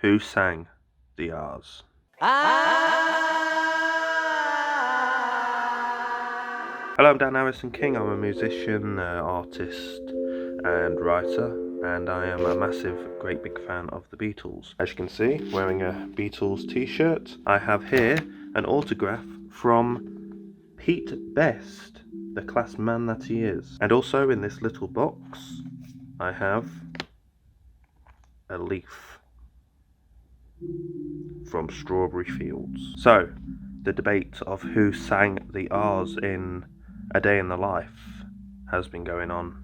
Who sang the Ahs? Hello, I'm Dan Harrison King. I'm a musician, artist and writer, and I am a massive, great big fan of the Beatles. As you can see, wearing a Beatles t-shirt, I have here an autograph from Pete Best, the class man that he is. And also in this little box, I have a leaf from Strawberry Fields. So, the debate of who sang the Ahs in A Day in the Life has been going on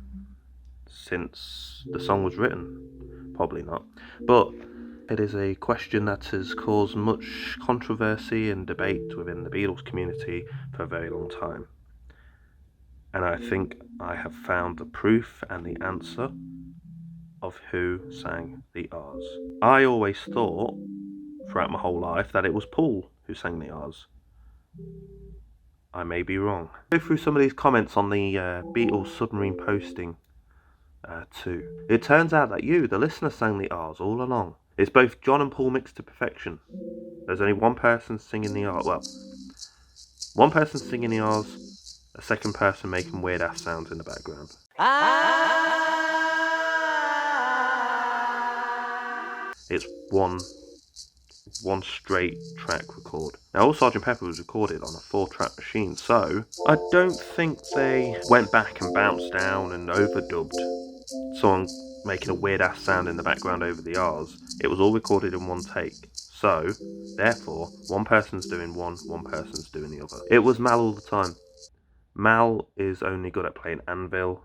since the song was written. Probably not. But it is a question that has caused much controversy and debate within the Beatles community for a very long time. And I think I have found the proof and the answer of who sang the Ahs. I always thought, throughout my whole life, that it was Paul who sang the Ahs. I may be wrong. Go through some of these comments on the Beatles submarine posting too. It turns out that you, the listener, sang the Ahs all along. It's both John and Paul mixed to perfection. There's only one person singing the Ahs. Well, one person singing the Ahs, a second person making weird ass sounds in the background. It's one straight track record. Now, all Sgt. Pepper was recorded on a 4-track machine, so I don't think they went back and bounced down and overdubbed someone making a weird ass sound in the background over the R's. It was all recorded in one take. So, therefore, one person's doing one person's doing the other. It was Mal all the time. Mal is only good at playing anvil,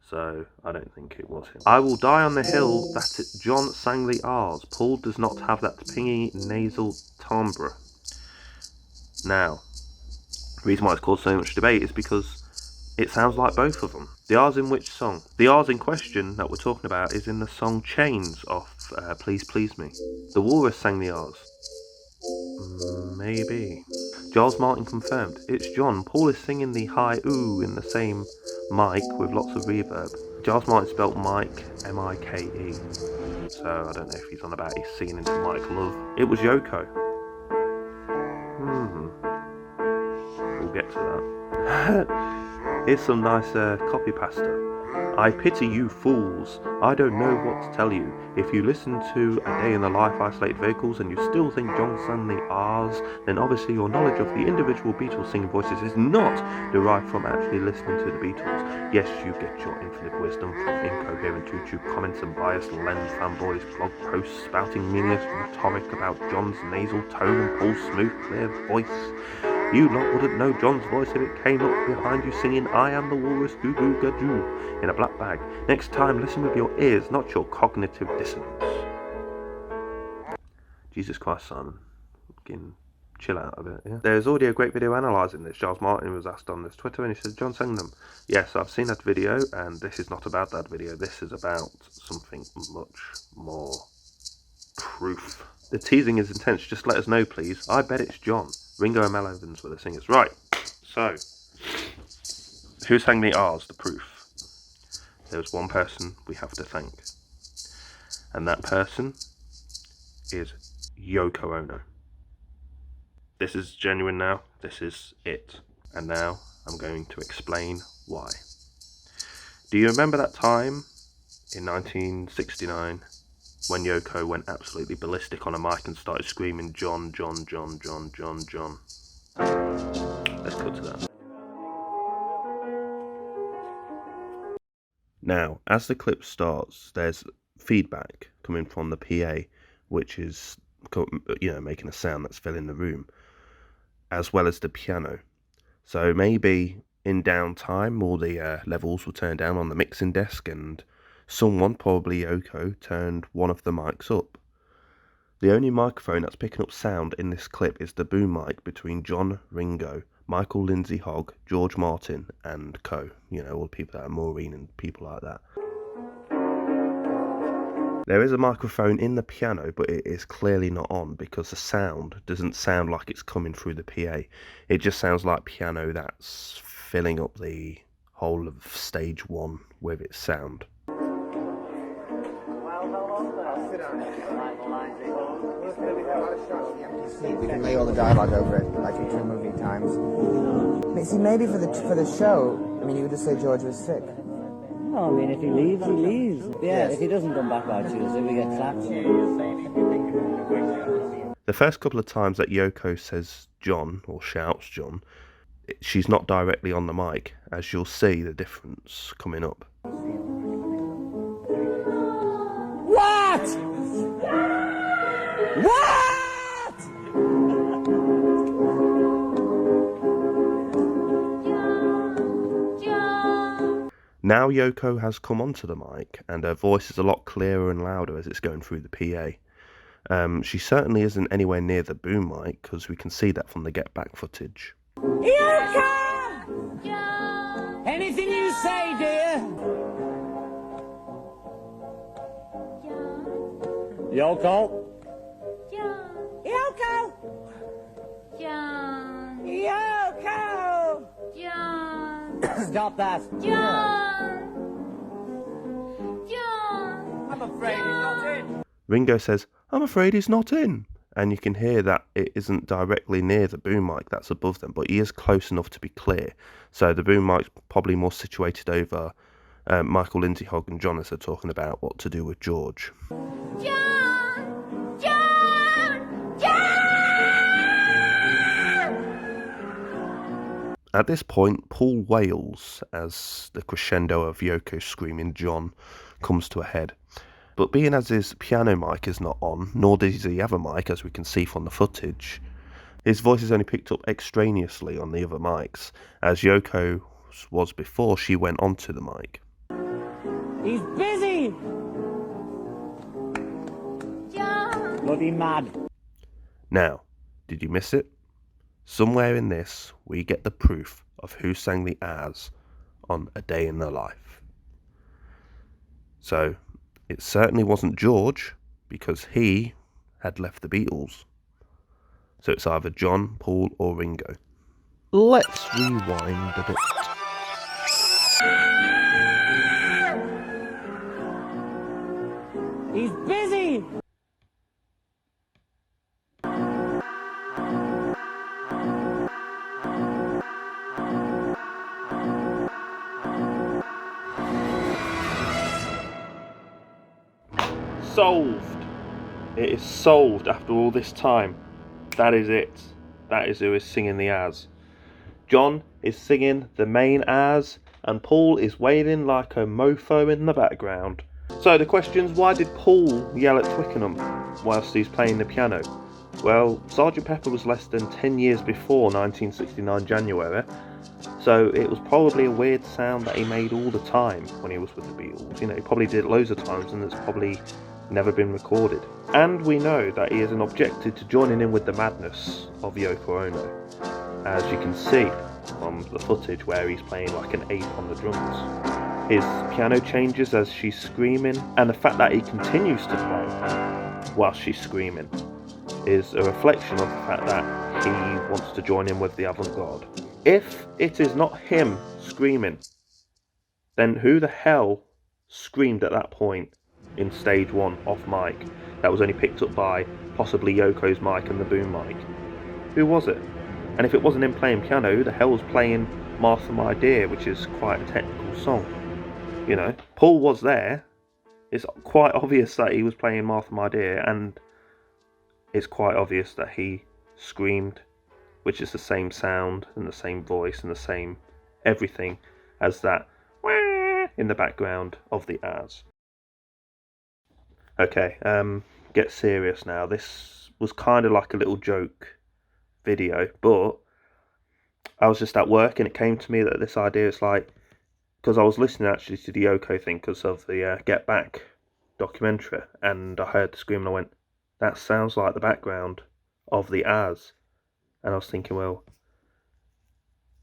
so I don't think it was him. I will die on the hill that John sang the R's. Paul does not have that pingy nasal timbre. Now, the reason why it's caused so much debate is because it sounds like both of them. The R's in which song? The R's in question that we're talking about is in the song Chains off Please Please Me. The Walrus sang the R's. Maybe. Giles Martin confirmed. It's John. Paul is singing the high ooh in the same mic with lots of reverb. Giles Martin spelt Mike M-I-K-E. So I don't know if he's on about he's singing into Mike Love. It was Yoko. We'll get to that. Here's some nice copy pasta. I pity you fools. I don't know what to tell you. If you listen to A Day in the Life isolated vocals and you still think John sang the R's, then obviously your knowledge of the individual Beatles singing voices is not derived from actually listening to the Beatles. Yes, you get your infinite wisdom from incoherent YouTube comments and biased lens fanboys blog posts spouting meaningless rhetoric about John's nasal tone and Paul's smooth, clear voice. You lot wouldn't know John's voice if it came up behind you singing I am the walrus goo goo gajoo in a black bag. Next time, listen with your ears, not your cognitive dissonance. Jesus Christ, Simon. Fucking chill out a bit, yeah? There's already a great video analysing this. Giles Martin was asked on this Twitter and he said, John sang them. Yes, I've seen that video, and this is not about that video. This is about something much more proof. The teasing is intense. Just let us know, please. I bet it's John. Ringo and Mel Evans were the singers. Right, so, who sang the R's? The proof. There was one person we have to thank. And that person is Yoko Ono. This is genuine now. This is it. And now I'm going to explain why. Do you remember that time in 1969 when Yoko went absolutely ballistic on a mic and started screaming John, John, John, John, John, John? Let's cut to that. Now, as the clip starts, there's feedback coming from the PA, which is, making a sound that's filling the room, as well as the piano. So maybe in downtime, all the levels were turned down on the mixing desk, and someone, probably Yoko, turned one of the mics up. The only microphone that's picking up sound in this clip is the boom mic between John, Ringo, Michael Lindsay Hogg, George Martin and co. All the people that are Maureen and people like that. There is a microphone in the piano, but it is clearly not on because the sound doesn't sound like it's coming through the PA. It just sounds like piano that's filling up the whole of stage one with its sound. We can lay all the dialogue over it, like we do movie times. See, maybe for the show, I mean, you would just say George was sick. No, I mean, if he leaves, he leaves. Yeah, if he doesn't come back by Tuesday, we get clapped. The first couple of times that Yoko says John, or shouts John, she's not directly on the mic, as you'll see the difference coming up. What? What? Now Yoko has come onto the mic, and her voice is a lot clearer and louder as it's going through the PA. She certainly isn't anywhere near the boom mic, because we can see that from the Get Back footage. Yoko! Anything you say, dear? Yoko? Yoko! John. Yoko! John. Stop that. John. I'm afraid he's not in. Ringo says, "I'm afraid he's not in." And you can hear that it isn't directly near the boom mic that's above them, but he is close enough to be clear. So the boom mic's probably more situated over Michael Lindsay Hogg and John as they're talking about what to do with George. John. John. John. At this point, Paul wails as the crescendo of Yoko screaming John comes to a head. But being as his piano mic is not on, nor does he have a mic as we can see from the footage, his voice is only picked up extraneously on the other mics, as Yoko was before she went onto the mic. He's busy! John. Bloody mad. Now, did you miss it? Somewhere in this, we get the proof of Who Sang the Ahhs on A Day in the Life. So, it certainly wasn't George, because he had left the Beatles. So it's either John, Paul, or Ringo. Let's rewind a bit. He's busy! Solved! It is solved after all this time. That is it. That is who is singing the Ahhs. John is singing the main Ahhs, and Paul is wailing like a mofo in the background. So the question's, why did Paul yell at Twickenham whilst he's playing the piano? Well, Sgt. Pepper was less than 10 years before 1969 January, so it was probably a weird sound that he made all the time when he was with the Beatles. You know, he probably did it loads of times, and it's probably never been recorded. And we know that he isn't objected to joining in with the madness of Yoko Ono, as you can see from the footage where he's playing like an ape on the drums. His piano changes as she's screaming, and the fact that he continues to play whilst she's screaming is a reflection of the fact that he wants to join in with the avant-garde. If it is not him screaming, then who the hell screamed at that point in stage one off mic that was only picked up by possibly Yoko's mic and the boom mic? Who was it? And if it wasn't him playing piano, who the hell was playing Martha My Dear, which is quite a technical song? You know, Paul was there. It's quite obvious that he was playing Martha My Dear, and it's quite obvious that he screamed, which is the same sound and the same voice and the same everything as that in the background of the Ahhs. Okay, get serious now. This was kind of like a little joke video, but I was just at work and it came to me that this idea is like, because I was listening actually to the Yoko thing because of the Get Back documentary, and I heard the scream and I went, that sounds like the background of the Ahhs. And I was thinking, well,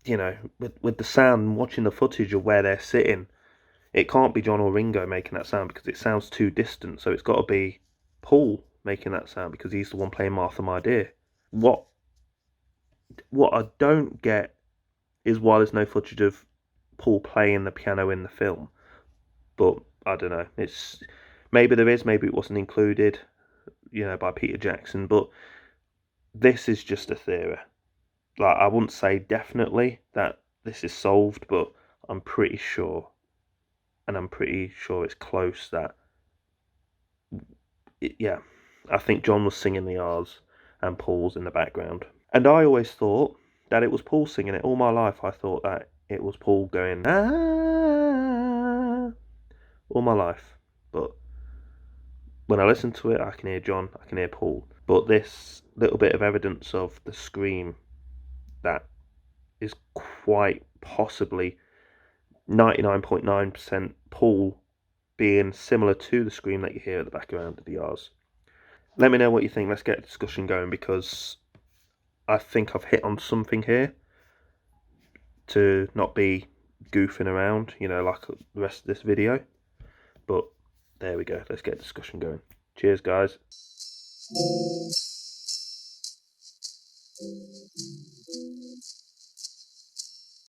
you know, with the sound and watching the footage of where they're sitting, it can't be John or Ringo making that sound because it sounds too distant. So it's got to be Paul making that sound because he's the one playing Martha My Dear. What I don't get is why there's no footage of Paul playing the piano in the film. But I don't know. It's Maybe there is, maybe it wasn't included, by Peter Jackson, but this is just a theory. Like, I wouldn't say definitely that this is solved, but I'm pretty sure, and I'm pretty sure it's close that, I think John was singing the R's and Paul's in the background. And I always thought that it was Paul singing it. All my life I thought that it was Paul going, ah, all my life. But when I listen to it, I can hear John, I can hear Paul. But this little bit of evidence of the scream that is quite possibly 99.9% Paul being similar to the scream that you hear at the background of the R's. Let me know what you think. Let's get a discussion going, because I think I've hit on something here to not be goofing around, like the rest of this video. But there we go. Let's get a discussion going. Cheers, guys.